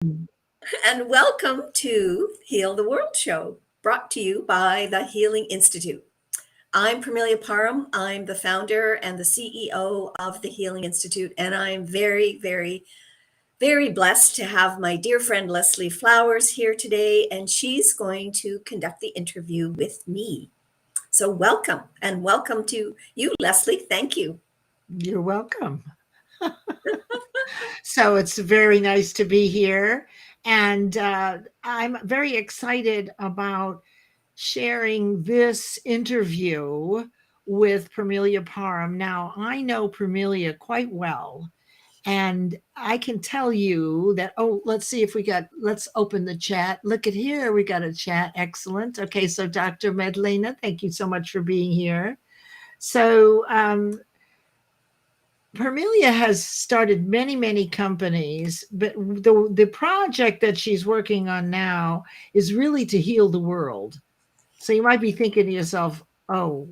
And welcome to Heal the World Show, brought to you by the Healing Institute. I'm Pramelia Parham. I'm the founder and the CEO of the Healing Institute, and I'm very blessed to have my dear friend Leslie Flowers here today, and she's going to conduct the interview with me. So welcome, and welcome to you, Leslie. Thank you. You're welcome. So it's very nice to be here. And I'm very excited about sharing this interview with Pramelia Parham. Now, I know Pramelia quite well. And I can tell you that, let's see if let's open the chat. Look at here, we got a chat. Excellent. Okay, so Dr. Medlena, thank you so much for being here. So, Parmelia has started many companies, but the project that she's working on now is really to heal the world. So you might be thinking to yourself, oh,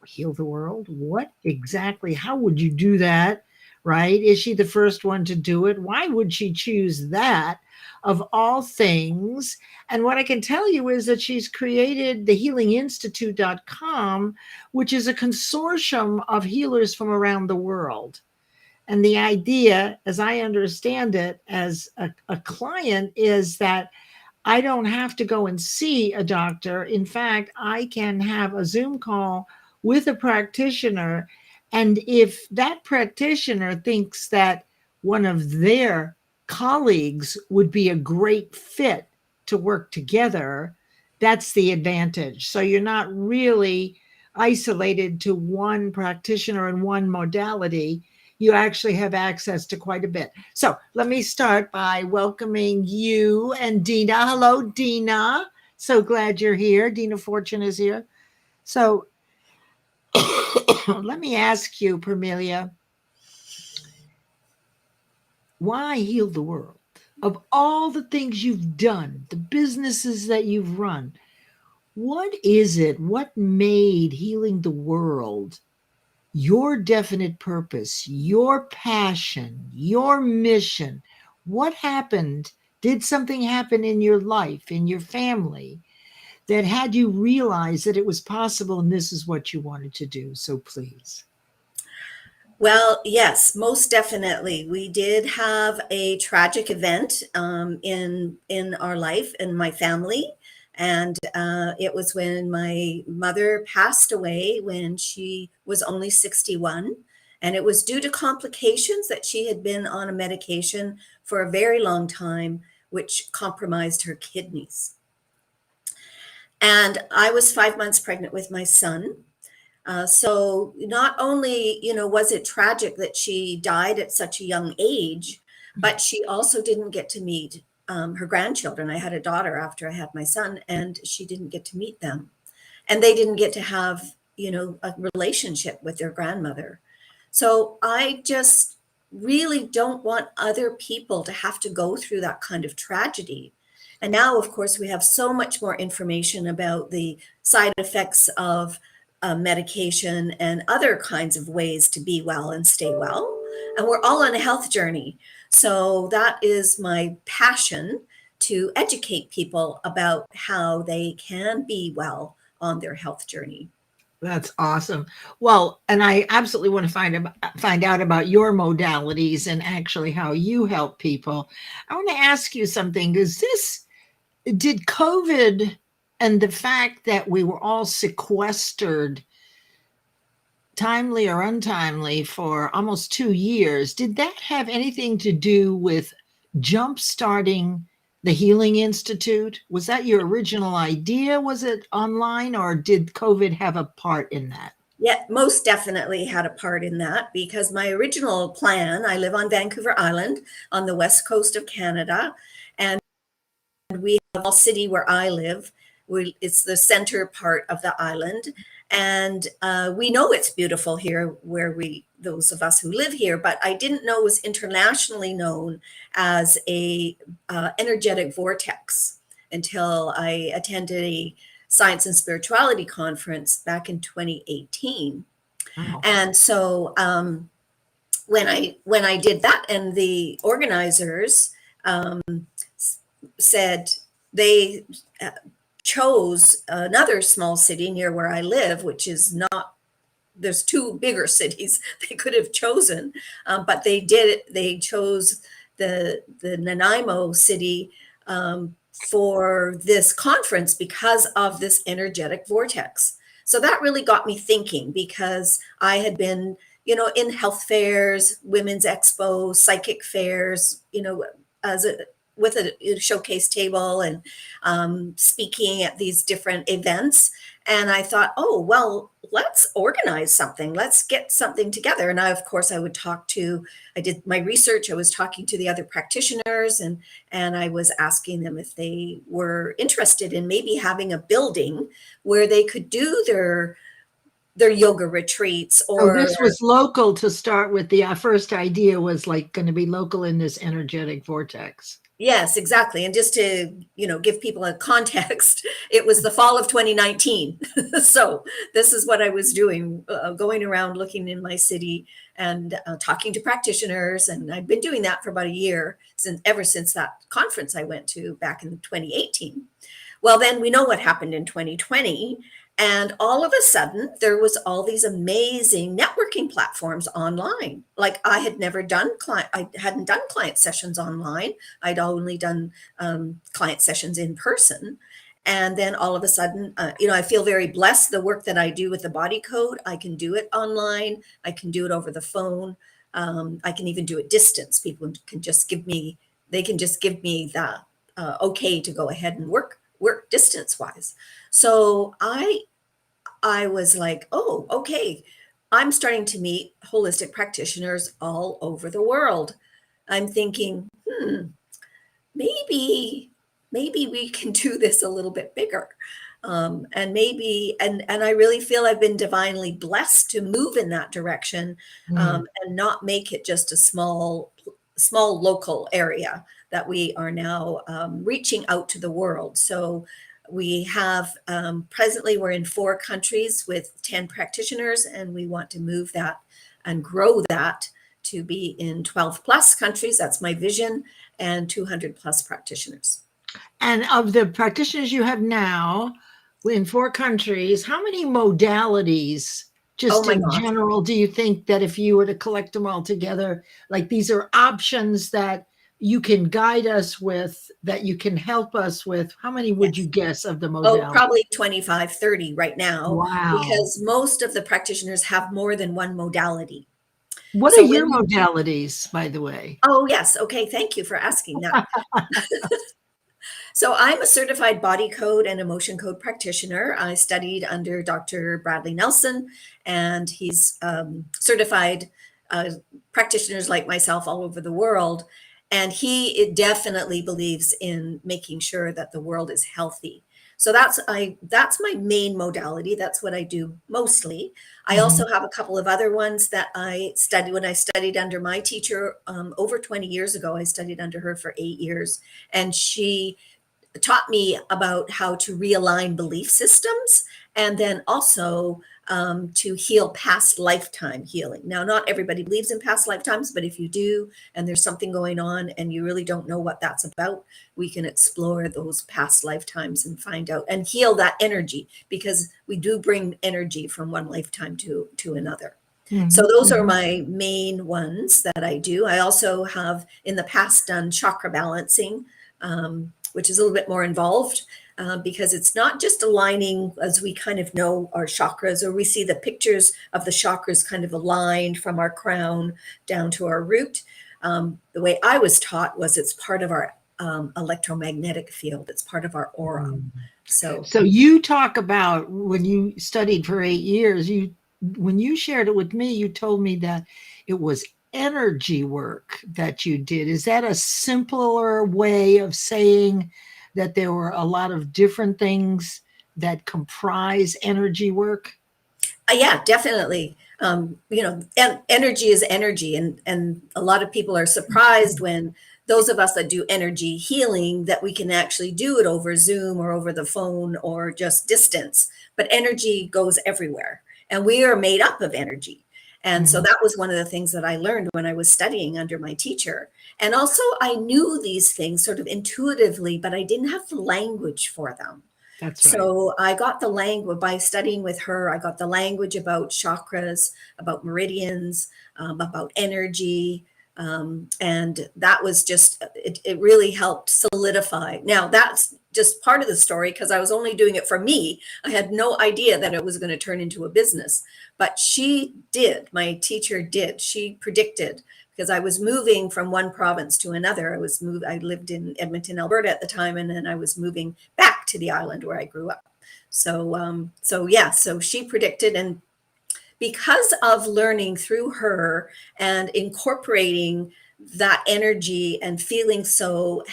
heal the world? What exactly? How would you do that? Right? Is she the first one to do it? Why would she choose that of all things? And what I can tell you is that she's created the healinginstitute.com, which is a consortium of healers from around the world. And the idea, as I understand it, as a client, is that I don't have to go and see a doctor. In fact, I can have a Zoom call with a practitioner. And if that practitioner thinks that one of their colleagues would be a great fit to work together, that's the advantage. So you're not really isolated to one practitioner and one modality. You actually have access to quite a bit. So let me start by welcoming you and Dina. Hello, Dina. So glad you're here. Dina Fortune is here. So let me ask you, Pramelia, why heal the world? Of all the things you've done, the businesses that you've run, what is it? What made healing the world your definite purpose, your passion, your mission? What happened? Did something happen in your life, in your family, that had you realize that it was possible and this is what you wanted to do? So please. Well, yes, most definitely. We did have a tragic event in our life in my family, and it was when my mother passed away when she was only 61, and it was due to complications that she had been on a medication for a very long time, which compromised her kidneys. And I was 5 months pregnant with my son. So not only, was it tragic that she died at such a young age, but she also didn't get to meet her grandchildren. I had a daughter after I had my son, and she didn't get to meet them. And they didn't get to have, a relationship with their grandmother. So I just really don't want other people to have to go through that kind of tragedy. And now, of course, we have so much more information about the side effects of medication and other kinds of ways to be well and stay well. And we're all on a health journey. So that is my passion, to educate people about how they can be well on their health journey. That's awesome. Well, and I absolutely want to find out about your modalities and actually how you help people. I want to ask you something. Did COVID and the fact that we were all sequestered, timely or untimely, for almost 2 years, did that have anything to do with jump starting the Healing Institute? Was that your original idea? Was it online, or did COVID have a part in that? Yeah, most definitely had a part in that, because my original plan, I live on Vancouver Island on the west coast of Canada, and we have a city where I live. It's the center part of the island, and we know it's beautiful here, those of us who live here. But I didn't know it was internationally known as a energetic vortex until I attended a science and spirituality conference back in 2018. Wow. And so when I did that, and the organizers said they chose another small city near where I live, which is not, there's two bigger cities they could have chosen, but they did. They chose the Nanaimo city for this conference because of this energetic vortex. So that really got me thinking, because I had been, in health fairs, women's expos, psychic fairs, as a with a showcase table and speaking at these different events. And I thought, oh, well, let's organize something. Let's get something together. And of course, I did my research. I was talking to the other practitioners, and I was asking them if they were interested in maybe having a building where they could do their yoga retreats. Or this was local to start with. The first idea was like going to be local in this energetic vortex. Yes, exactly. And just to, give people a context, it was the fall of 2019. So this is what I was doing, going around looking in my city and talking to practitioners. And I've been doing that for about a year, ever since that conference I went to back in 2018. Well, then we know what happened in 2020. And all of a sudden, there was all these amazing networking platforms online. Like I hadn't done client sessions online. I'd only done client sessions in person. And then all of a sudden, I feel very blessed. The work that I do with the body code, I can do it online. I can do it over the phone. I can even do it distance. People can just give me the okay to go ahead and work distance wise. So I was like, oh, okay. I'm starting to meet holistic practitioners all over the world. I'm thinking, maybe we can do this a little bit bigger. And I really feel I've been divinely blessed to move in that direction, and not make it just a small local area, that we are now reaching out to the world. So we have presently, we're in 4 countries with 10 practitioners, and we want to move that and grow that to be in 12 plus countries. That's my vision, and 200 plus practitioners. And of the practitioners you have now in 4 countries, how many modalities, just in general, do you think that if you were to collect them all together, like these are options that you can guide us with, that you can help us with? How many would you guess of the modalities? Oh, probably 25, 30 right now. Wow. Because most of the practitioners have more than one modality. What are your modalities, by the way? Oh, yes. Okay. Thank you for asking that. So I'm a certified body code and emotion code practitioner. I studied under Dr. Bradley Nelson, and he's certified practitioners like myself all over the world. And he definitely believes in making sure that the world is healthy. So that's my main modality. That's what I do mostly. I also have a couple of other ones that I studied when I studied under my teacher over 20 years ago. I studied under her for 8 years, and she taught me about how to realign belief systems, and then also to heal past lifetime healing. Now, not everybody believes in past lifetimes, but if you do, and there's something going on and you really don't know what that's about, we can explore those past lifetimes and find out and heal that energy, because we do bring energy from one lifetime to another. So those are my main ones that I do. I also have in the past done chakra balancing, which is a little bit more involved, because it's not just aligning as we kind of know our chakras, or we see the pictures of the chakras kind of aligned from our crown down to our root. The way I was taught was it's part of our electromagnetic field. It's part of our aura. So you talk about when you studied for 8 years, when you shared it with me, you told me that it was energy work that you did. Is that a simpler way of saying that there were a lot of different things that comprise energy work? Yeah, definitely. Energy is energy, and a lot of people are surprised when those of us that do energy healing that we can actually do it over Zoom or over the phone or just distance. But energy goes everywhere, and we are made up of energy. And so Mhm. that was one of the things that I learned when I was studying under my teacher. And also, I knew these things sort of intuitively, but I didn't have the language for them. That's right. So I got the language by studying with her. I got the language about chakras, about meridians, about energy. And that was just, it really helped solidify. Now, that's just part of the story because I was only doing it for me. I had no idea that it was going to turn into a business. But she did, my teacher did. She predicted because I was moving from one province to another. I lived in Edmonton, Alberta at the time, and then I was moving back to the island where I grew up. So she predicted, and because of learning through her and incorporating that energy and feeling so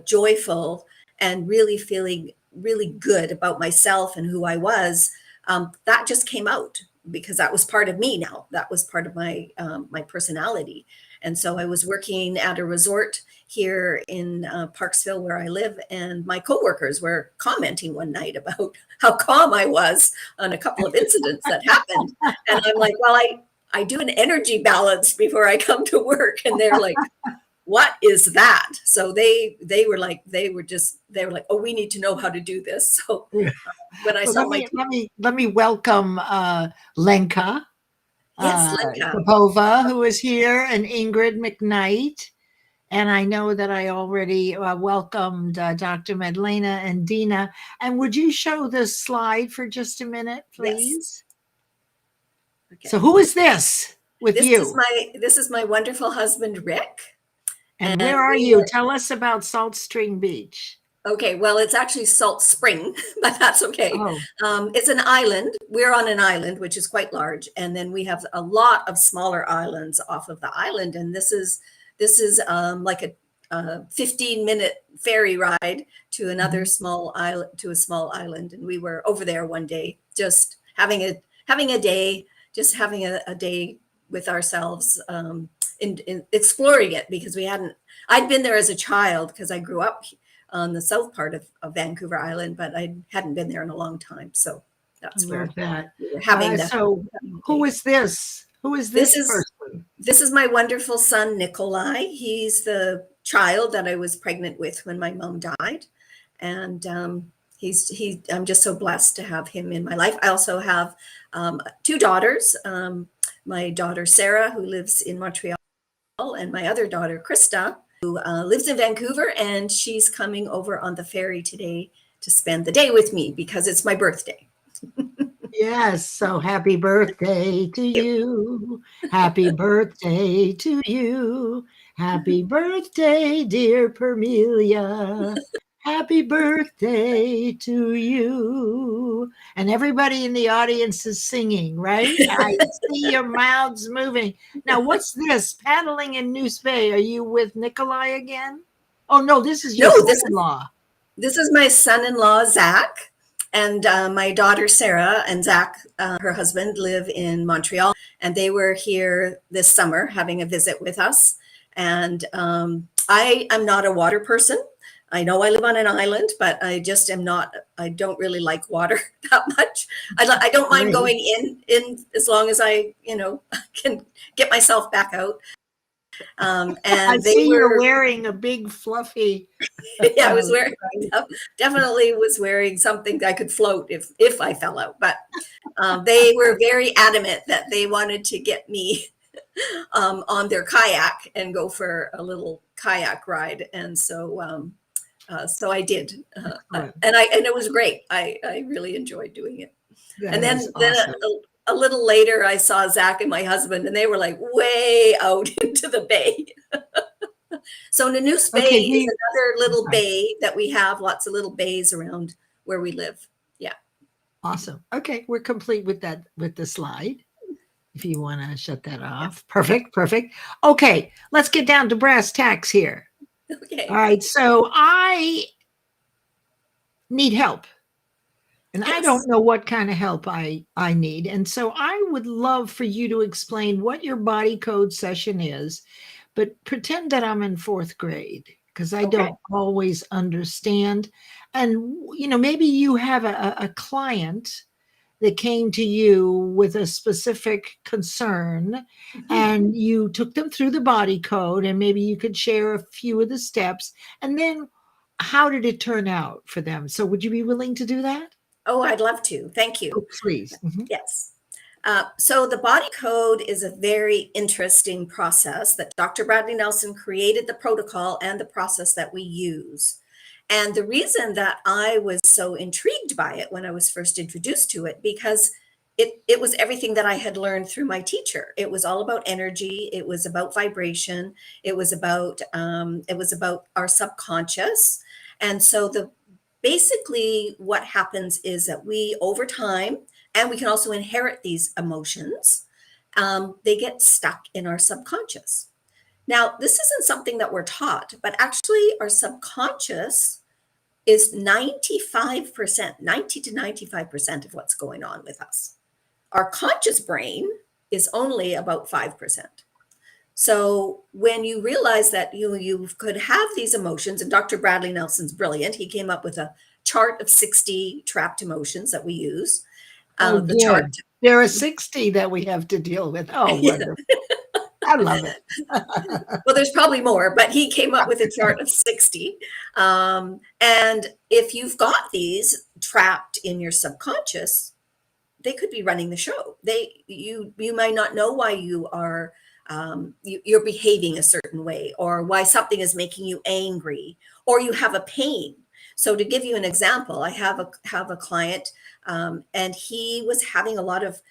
joyful and really feeling really good about myself and who I was, that just came out because that was part of me now. That was part of my personality. And so I was working at a resort here in Parksville where I live, and my coworkers were commenting one night about how calm I was on a couple of incidents that happened. And I'm like, well, I do an energy balance before I come to work. And they're like, what is that? So they were like, oh, we need to know how to do this. So when I Well, saw let me welcome Lenka yes, Lenka, Popova, who is here, and Ingrid McKnight. And I know that I already welcomed Dr. Madlena and Dina. And would you show this slide for just a minute, yes. please? Okay. So who is this with you? This is my wonderful husband, Rick. And where are you? Tell us about Salt Spring Beach. Okay, well, it's actually Salt Spring, but that's okay. Oh. It's an island. We're on an island, which is quite large, and then we have a lot of smaller islands off of the island. And this is like a 15-minute ferry ride to another small island, to a small island. And we were over there one day, just having a day, just having a day with ourselves, in exploring it because I'd been there as a child because I grew up on the south part of Vancouver Island, but I hadn't been there in a long time. So that's where we were having that. So who is this? Who is this person? This is my wonderful son, Nikolai. He's the child that I was pregnant with when my mom died. And I'm just so blessed to have him in my life. I also have two daughters, my daughter, Sarah, who lives in Montreal, and my other daughter, Krista, who lives in Vancouver, and she's coming over on the ferry today to spend the day with me because it's my birthday. Yes, so happy birthday to you. Happy birthday to you. Happy birthday, dear Permelia. Happy birthday to you. And everybody in the audience is singing, right? I see your mouths moving. Now, what's this? Paddling in Neuse Bay. Are you with Nikolai again? Oh, no, this is your son-in-law. This is my son-in-law, Zach, and my daughter, Sarah, and Zach, her husband, live in Montreal. And they were here this summer having a visit with us. And I am not a water person. I know I live on an island, but I just am not, I don't really like water that much. I don't mind going in as long as I, can get myself back out. And I see you're wearing a big fluffy. Yeah, I was definitely was wearing something that I could float if I fell out. But they were very adamant that they wanted to get me on their kayak and go for a little kayak ride. And so so I did, and it was great. I really enjoyed doing it. And then awesome. A little later, I saw Zach and my husband, and they were like way out into the bay. So Neuse Bay is another little bay that we have. Lots of little bays around where we live. Yeah. Awesome. Okay, we're complete with that, with the slide. If you want to shut that off. Perfect. Okay, let's get down to brass tacks here. Okay. All right. So I need help. And yes. I don't know what kind of help I need. And so I would love for you to explain what your body code session is, but pretend that I'm in 4th grade because I don't always understand. And, maybe you have a client that came to you with a specific concern, and you took them through the body code, and maybe you could share a few of the steps, and then how did it turn out for them? So would you be willing to do that? Oh, I'd love to. Thank you. Oh, please. Yes. So the body code is a very interesting process that Dr. Bradley Nelson created the protocol and the process that we use. And the reason that I was so intrigued by it when I was first introduced to it, because it was everything that I had learned through my teacher. It was all about energy. It was about vibration. It was about our subconscious. And so basically what happens is that we over time, and we can also inherit these emotions, they get stuck in our subconscious. Now, this isn't something that we're taught, but actually our subconscious is 95%, 90 to 95% of what's going on with us. Our conscious brain is only about 5%. So when you realize that you could have these emotions, and Dr. Bradley Nelson's brilliant, he came up with a chart of 60 trapped emotions that we use. Oh, The good. chart. There are 60 that we have to deal with. Oh, Yeah. wonderful. I love it. Well, there's probably more, but he came up with a chart of 60. And if you've got these trapped in your subconscious, they could be running the show. You might not know why you are you're behaving a certain way, or why something is making you angry, or you have a pain. So to give you an example, I have a client, and he was having a lot of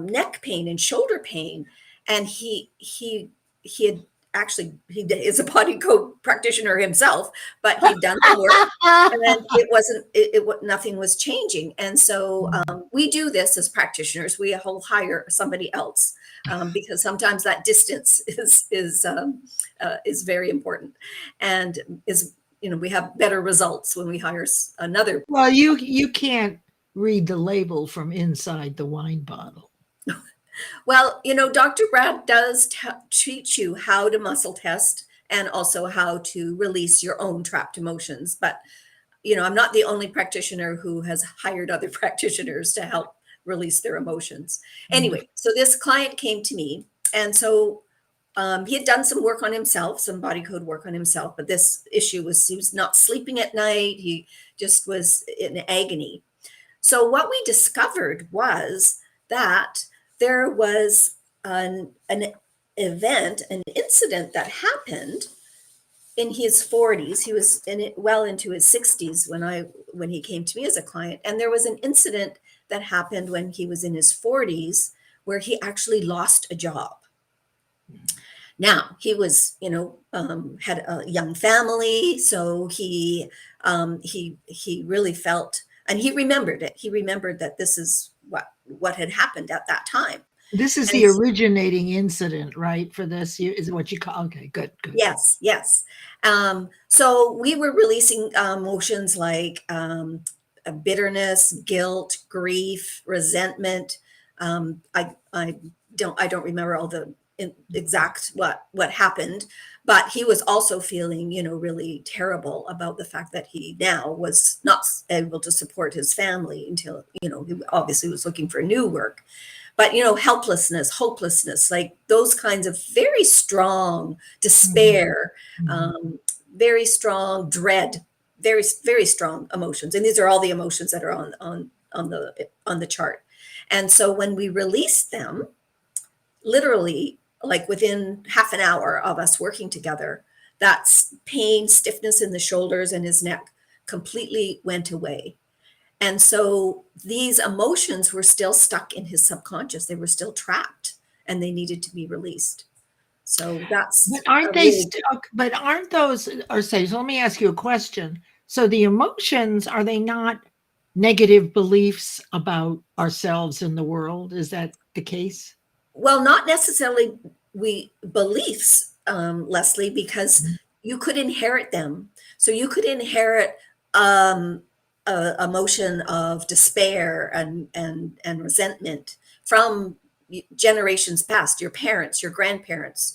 neck pain and shoulder pain, and he had actually, he is a body code practitioner himself, but he'd done the work, and then nothing was changing. And so we do this as practitioners. We'll hire somebody else, because sometimes that distance is very important, and we have better results when we hire another. Well, you can't read the label from inside the wine bottle. Well, Dr. Brad does teach you how to muscle test and also how to release your own trapped emotions. But, I'm not the only practitioner who has hired other practitioners to help release their emotions. Anyway, so this client came to me, and so he had done some work on himself, some body code work on himself, but this issue was he was not sleeping at night. He just was in agony. So what we discovered was that there was an event, an incident that happened in his 40s. He was well into his 60s when he came to me as a client. And there was an incident that happened when he was in his 40s where he actually lost a job. Now, he was, had a young family, so he really felt, and he remembered it. He remembered that this is what had happened at that time. This is the originating incident, right? For this, is what you call? Okay, good. Yes. So we were releasing emotions like bitterness, guilt, grief, resentment. I don't remember all the exact what happened, but he was also feeling, really terrible about the fact that he now was not able to support his family until, he obviously was looking for new work. But, helplessness, hopelessness, like those kinds of very strong despair, very strong dread, very, very strong emotions. And these are all the emotions that are on the chart. And so when we released them, literally, like within half an hour of us working together, that pain, stiffness in the shoulders and his neck completely went away. And so these emotions were still stuck in his subconscious. They were still trapped, and they needed to be released. So that's. But aren't they stuck? But aren't those, or say, so let me ask you a question. So the emotions, are they not negative beliefs about ourselves and the world? Is that the case? Well, not necessarily beliefs, Leslie, because you could inherit them. So you could inherit emotion of despair and resentment from generations past, your parents, your grandparents,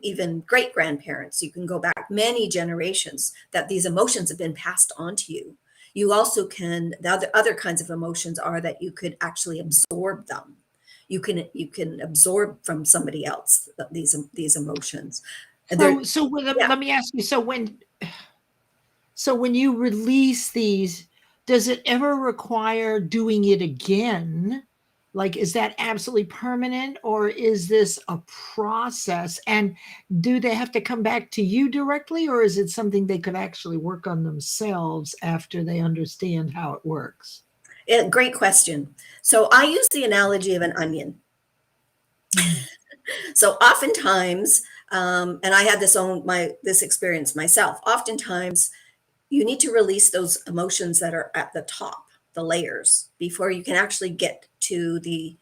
even great grandparents. You can go back many generations that these emotions have been passed on to you. You also can, the other kinds of emotions are that you could actually absorb them. You can absorb from somebody else these emotions. And they're, yeah. Let me ask you. So when you release these, does it ever require doing it again? Like, is that absolutely permanent, or is this a process? And do they have to come back to you directly, or is it something they could actually work on themselves after they understand how it works? Yeah, great question. So I use the analogy of an onion. So oftentimes, and I had this experience myself. Oftentimes, you need to release those emotions that are at the top, the layers, before you can actually get to the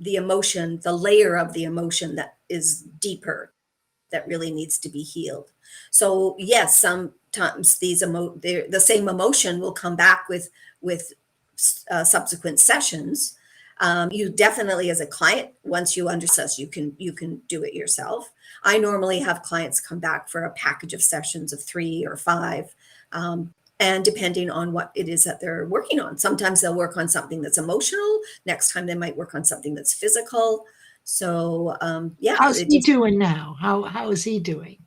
emotion, the layer of the emotion that is deeper, that really needs to be healed. So yes, sometimes the same emotion will come back with subsequent sessions. You definitely, as a client, once you understand, you can do it yourself. I normally have clients come back for a package of sessions of 3 or 5, and depending on what it is that they're working on. Sometimes they'll work on something that's emotional. Next time they might work on something that's physical. So yeah, How's he doing now? How is he doing?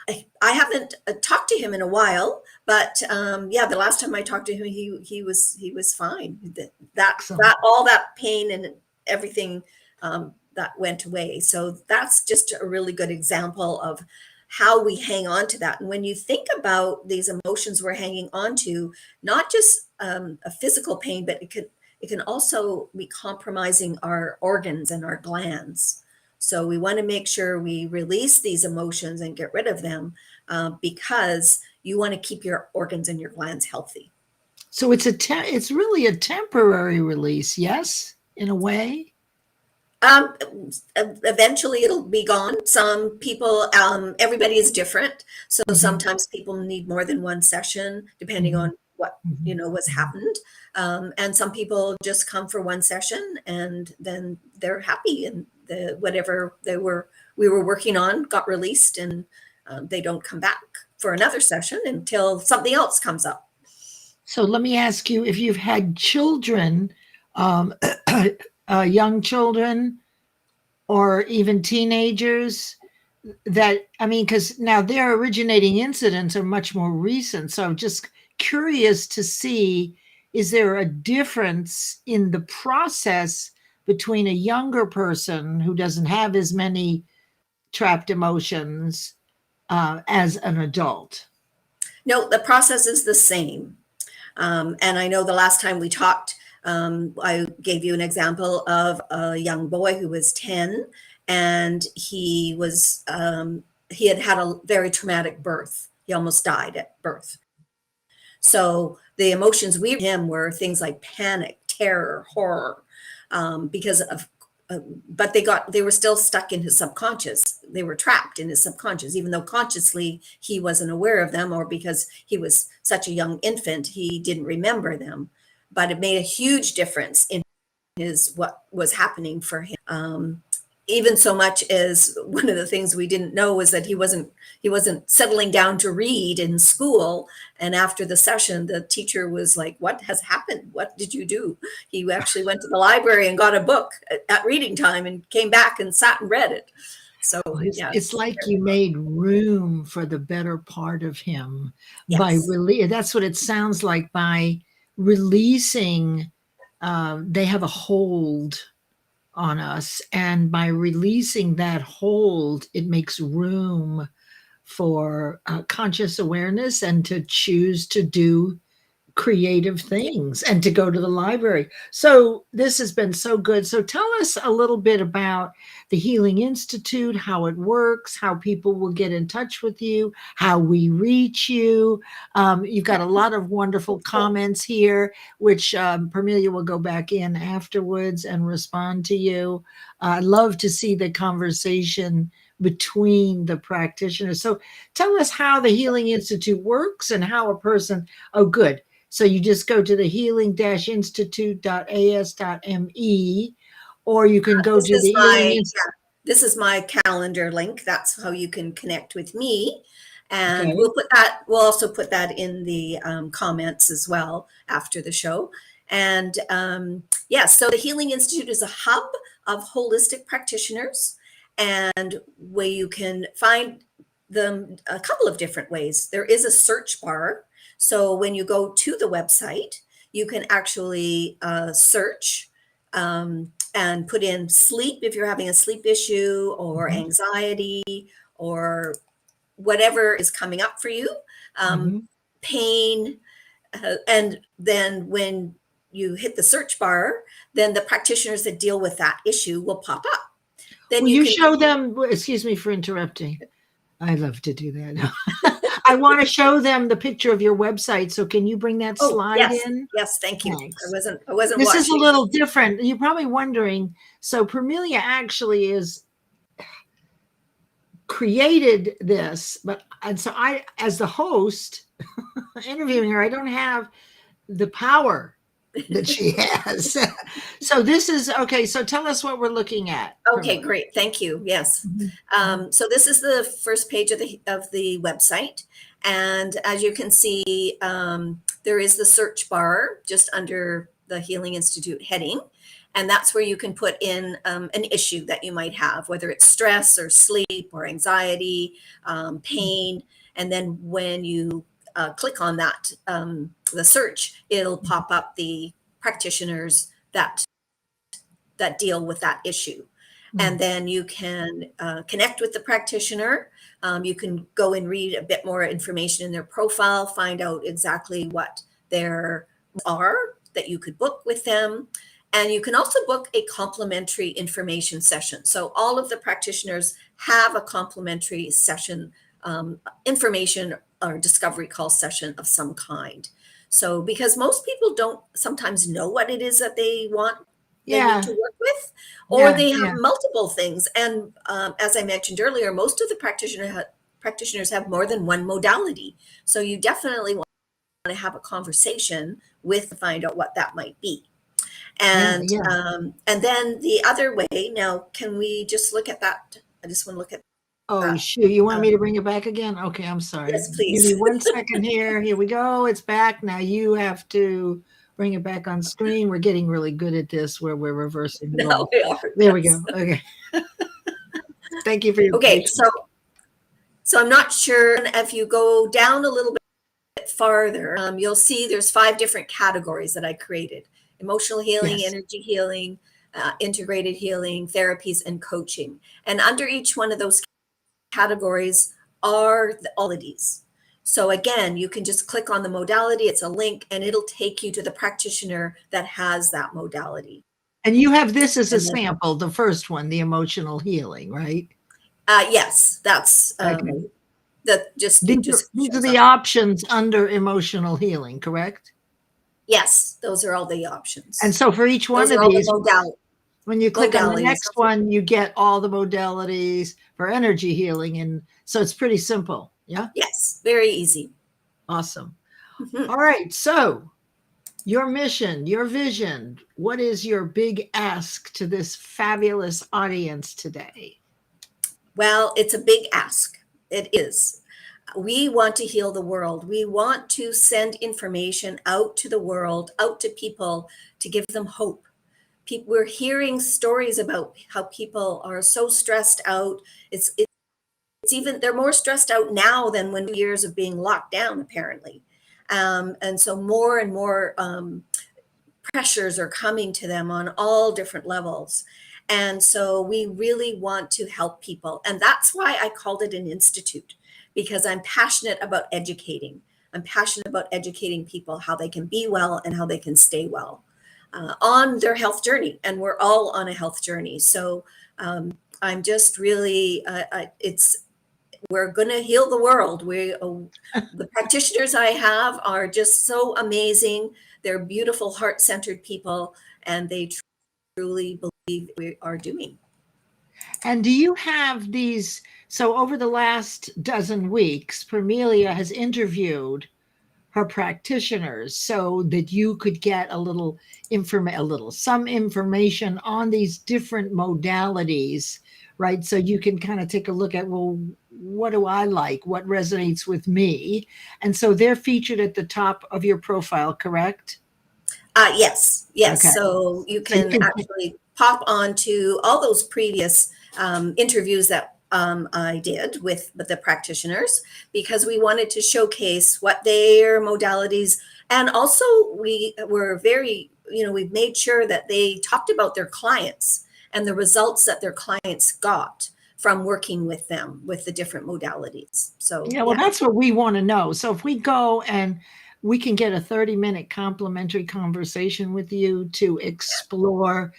I haven't talked to him in a while, but yeah, the last time I talked to him, he was fine. That all that pain and everything that went away. So that's just a really good example of how we hang on to that. And when you think about these emotions we're hanging on to, not just a physical pain, but it can also be compromising our organs and our glands. So we want to make sure we release these emotions and get rid of them, because you want to keep your organs and your glands healthy. So it's really a temporary release, yes, in a way. Um, Eventually it'll be gone. Some people, everybody is different. So sometimes people need more than one session, depending on what, what's happened. And some people just come for one session and then they're happy, and whatever we were working on got released, and they don't come back for another session until something else comes up. So let me ask you, if you've had children, um, young children, or even teenagers, that, I mean, because now their originating incidents are much more recent. So I'm just curious to see, is there a difference in the process between a younger person who doesn't have as many trapped emotions as an adult? No, the process is the same. And I know the last time we talked, I gave you an example of a young boy who was 10, and he had had a very traumatic birth. He almost died at birth. So the emotions we him were things like panic, terror, horror, because of, but they were still stuck in his subconscious. They were trapped in his subconscious, even though consciously he wasn't aware of them, or because he was such a young infant, he didn't remember them. But it made a huge difference in what was happening for him. Even so much as one of the things we didn't know was that he wasn't settling down to read in school. And after the session, the teacher was like, "What has happened? What did you do?" He actually went to the library and got a book at reading time and came back and sat and read it. So yeah, it's like you made room for the better part of him. Yes. By that's what it sounds like, by releasing. They have a hold on us, and by releasing that hold, it makes room for conscious awareness and to choose to do creative things and to go to the library. So this has been so good. So tell us a little bit about the Healing Institute, how it works, how people will get in touch with you, how we reach you. You've got a lot of wonderful comments here, which Parmelia will go back in afterwards and respond to you. I love to see the conversation between the practitioners. So tell us how the Healing Institute works and how a person, oh, good. So you just go to the healing-institute.as.me, or you can go to the Healing Institute. This is my calendar link. That's how you can connect with me. And Okay. we'll also put that in the comments as well after the show. And so the Healing Institute is a hub of holistic practitioners, and where you can find them a couple of different ways. There is a search bar. So when you go to the website, you can actually search and put in sleep if you're having a sleep issue, or Mhm. anxiety, or whatever is coming up for you, Mhm. pain. And then when you hit the search bar, then the practitioners that deal with that issue will pop up. Then Will you you can, show them, excuse me for interrupting. I love to do that. I want to show them the picture of your website. So can you bring that oh, slide yes, in? yes, thank you. Thanks. I wasn't This is a watching. little different. You're probably wondering. So Permelia actually is created this, and so I, as the host, interviewing her, I don't have the power that she has. So this is okay. So tell us what we're looking at. Okay, great. Thank you. Yes. So this is the first page of the website, and as you can see, there is the search bar just under the Healing Institute heading, and that's where you can put in an issue that you might have, whether it's stress or sleep or anxiety, pain, and then when you click on that, the search, it'll pop up the practitioners that deal with that issue. And then you can connect with the practitioner. You can go and read a bit more information in their profile, find out exactly what there are that you could book with them. And you can also book a complimentary information session. So all of the practitioners have a complimentary session, information or discovery call session of some kind. So because most people don't sometimes know what it is that they need Yeah. to work with, or Yeah. they have Yeah. multiple things. And as I mentioned earlier, most of the practitioners have more than one modality. So you definitely want to have a conversation with to find out what that might be. Yeah. And Yeah. and then the other way. Now, can we just look at that? I just want to look at Oh, that. shoot. You want me to bring it back again? Okay. I'm sorry. Yes, Give me please. 1 second here. Here we go. It's back. Now you have to bring it back on screen. We're getting really good at this where we're reversing the No, role. we are. There we Yes. go. Okay. Thank you for your Okay, patience. so I'm not sure if you go down a little bit farther, you'll see there's 5 different categories that I created: emotional healing, Yes. energy healing, integrated healing, therapies, and coaching. And under each one of those categories are all of these. So again, you can just click on the modality, it's a link, and it'll take you to the practitioner that has that modality. And you have this as a And then, sample, the first one, the emotional healing, right? yes, that's Okay. that just These are shows the up. options under emotional healing, correct? Yes, those are all the And options. so for each one Those of are all the these, when you click on the modalities. next one, you get all the modalities for energy healing. And so it's pretty simple. Yeah. Yes, very easy. Awesome. Mhm. All right. So your mission, your vision, what is your big ask to this fabulous audience today? Well, it's a big ask. It is. We want to heal the world. We want to send information out to the world, out to people, to give them hope. We're hearing stories about how people are so stressed out. It's even they're more stressed out now than when years of being locked down, apparently. And so more and more pressures are coming to them on all different levels. And so we really want to help people. And that's why I called it an institute, because I'm passionate about educating. I'm passionate about educating people how they can be well and how they can stay well on their health journey. And we're all on a health journey. So I'm just really, we're going to heal the world. The practitioners I have are just so amazing. They're beautiful, heart-centered people, and they truly believe we are doing. And do you have these? So over the last dozen weeks, Permelia has interviewed her practitioners so that you could get some information on these different modalities right? So you can kind of take a look at, well, what do I like? What resonates with me? And so they're featured at the top of your profile, correct? Yes, yes. Okay. So you So you can can, actually pop onto all those previous interviews that I did with the practitioners, because we wanted to showcase what their modalities, and also we were very, we've made sure that they talked about their clients and the results that their clients got from working with them with the different modalities. So yeah, well, yeah, that's what we want to know. So if we go and we can get a 30-minute complimentary conversation with you to explore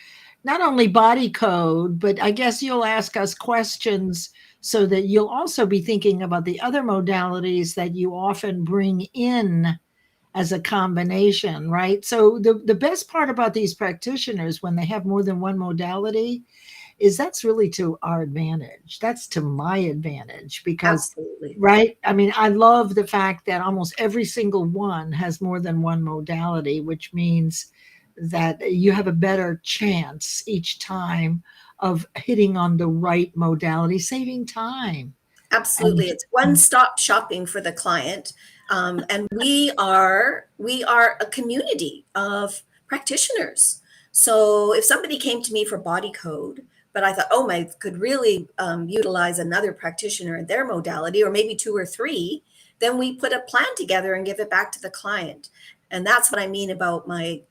not only body code, but I guess you'll ask us questions so that you'll also be thinking about the other modalities that you often bring in as a combination, right? So the best part about these practitioners when they have more than one modality is that's really to our advantage. That's to my advantage because, absolutely. right? I mean, I love the fact that almost every single one has more than one modality, which means that you have a better chance each time of hitting on the right modality, saving time. Absolutely. And It's one-stop shopping for the client. And we are a community of practitioners. So if somebody came to me for body code, but I thought, oh, I could really utilize another practitioner in their modality, or maybe two or three, then we put a plan together and give it back to the client. And that's what I mean about my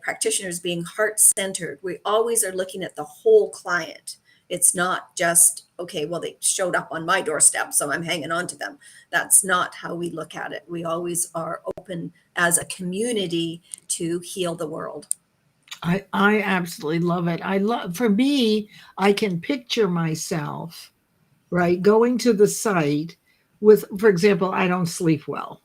practitioners being heart-centered. We always are looking at the whole client. It's not just, okay, well, they showed up on my doorstep, so I'm hanging on to them. That's not how we look at it. We always are open as a community to heal the world. I absolutely love it. I love, for me, I can picture myself, right, going to the site with, for example, I don't sleep well,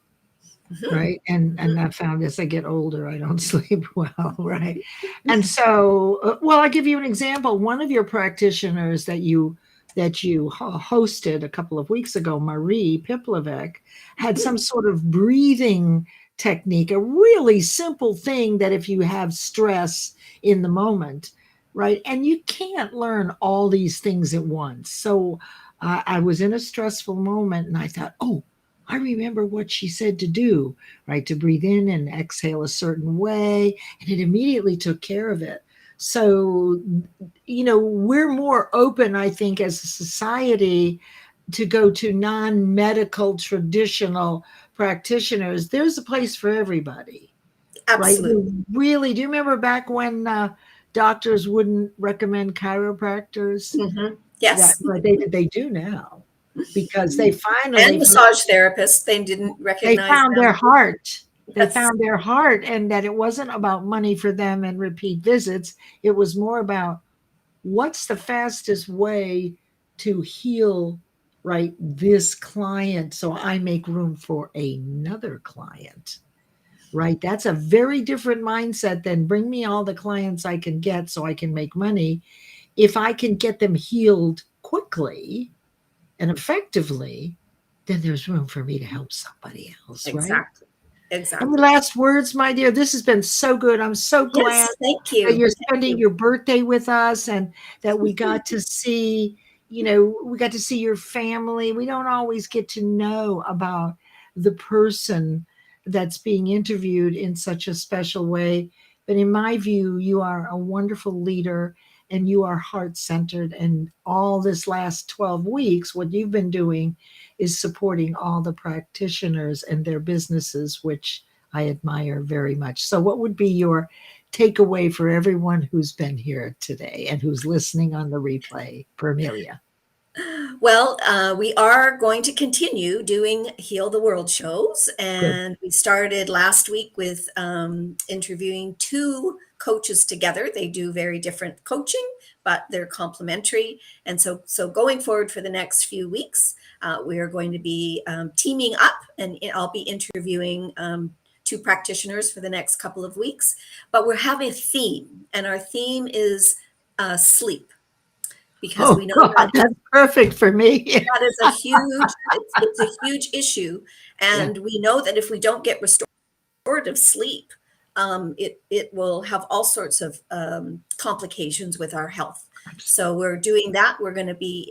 Mhm, right? And I found as I get older, I don't sleep well, right? And so, well, I'll give you an example. One of your practitioners that you hosted a couple of weeks ago, Marie Piplovic, had some sort of breathing technique, a really simple thing that if you have stress in the moment, right? And you can't learn all these things at once. So I was in a stressful moment and I thought, oh, I remember what she said to do, right? To breathe in and exhale a certain way. And it immediately took care of it. So, we're more open, I think, as a society to go to non medical traditional practitioners. There's a place for everybody, right? absolutely. Really, do you remember back when doctors wouldn't recommend chiropractors? Mhm. That Yes. but they do now because they And finally massage therapists, they didn't they recognize found their them. heart. They Yes, found their heart, and that it wasn't about money for them and repeat visits. It was more about what's the fastest way to heal, right, this client so I make room for another client, right? That's a very different mindset than bring me all the clients I can get so I can make money. If I can get them healed quickly and effectively, then there's room for me to help somebody else, right? exactly. Any Exactly. last words, my dear? This has been so good. I'm so glad Yes, thank that you. you're Thank spending you. your birthday with us and that we got to see, we got to see your family. We don't always get to know about the person that's being interviewed in such a special way. But in my view, you are a wonderful leader and you are heart centered. And all this last 12 weeks, what you've been doing is supporting all the practitioners and their businesses, which I admire very much. So, what would be your takeaway for everyone who's been here today and who's listening on the replay for Amelia? Well, we are going to continue doing Heal the World shows. Good. And we started last week with interviewing two coaches together. They do very different coaching, but they're complementary. And so going forward for the next few weeks, we are going to be teaming up, and I'll be interviewing two practitioners for the next couple of weeks. But we're having a theme, and our theme is sleep, because Oh, we know God, that that's perfect for me. that is a huge, it's a huge issue. Yeah. And we know that if we don't get restorative sleep, it will have all sorts of complications with our health. So we're doing that. We're going to be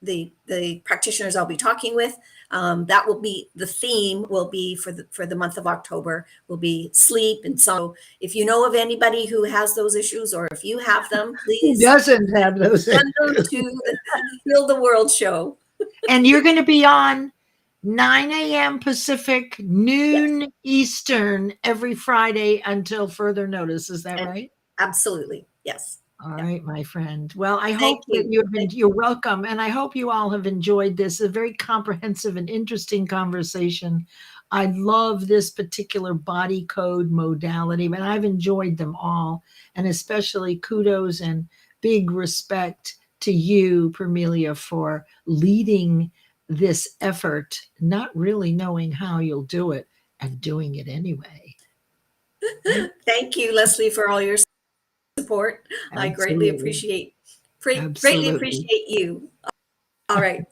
the practitioners I'll be talking with. That will be the theme. Will be for the month of October. Will be sleep. And so, if you know of anybody who has those issues, or if you have them, Who please doesn't have those? send them to the Heal the World show. And you're going to be on 9 a.m. Pacific, noon Eastern every Friday until further notice. Is that And right? absolutely, yes. All Yeah. right, my friend. Well, I Thank hope that you. you're welcome. And I hope you all have enjoyed this, a very comprehensive and interesting conversation. I love this particular body code modality, but I've enjoyed them all. And especially kudos and big respect to you, Permelia, for leading this effort, not really knowing how you'll do it and doing it anyway. Thank you, Leslie, for all your support. I greatly Absolutely. appreciate greatly Absolutely. appreciate you. All right.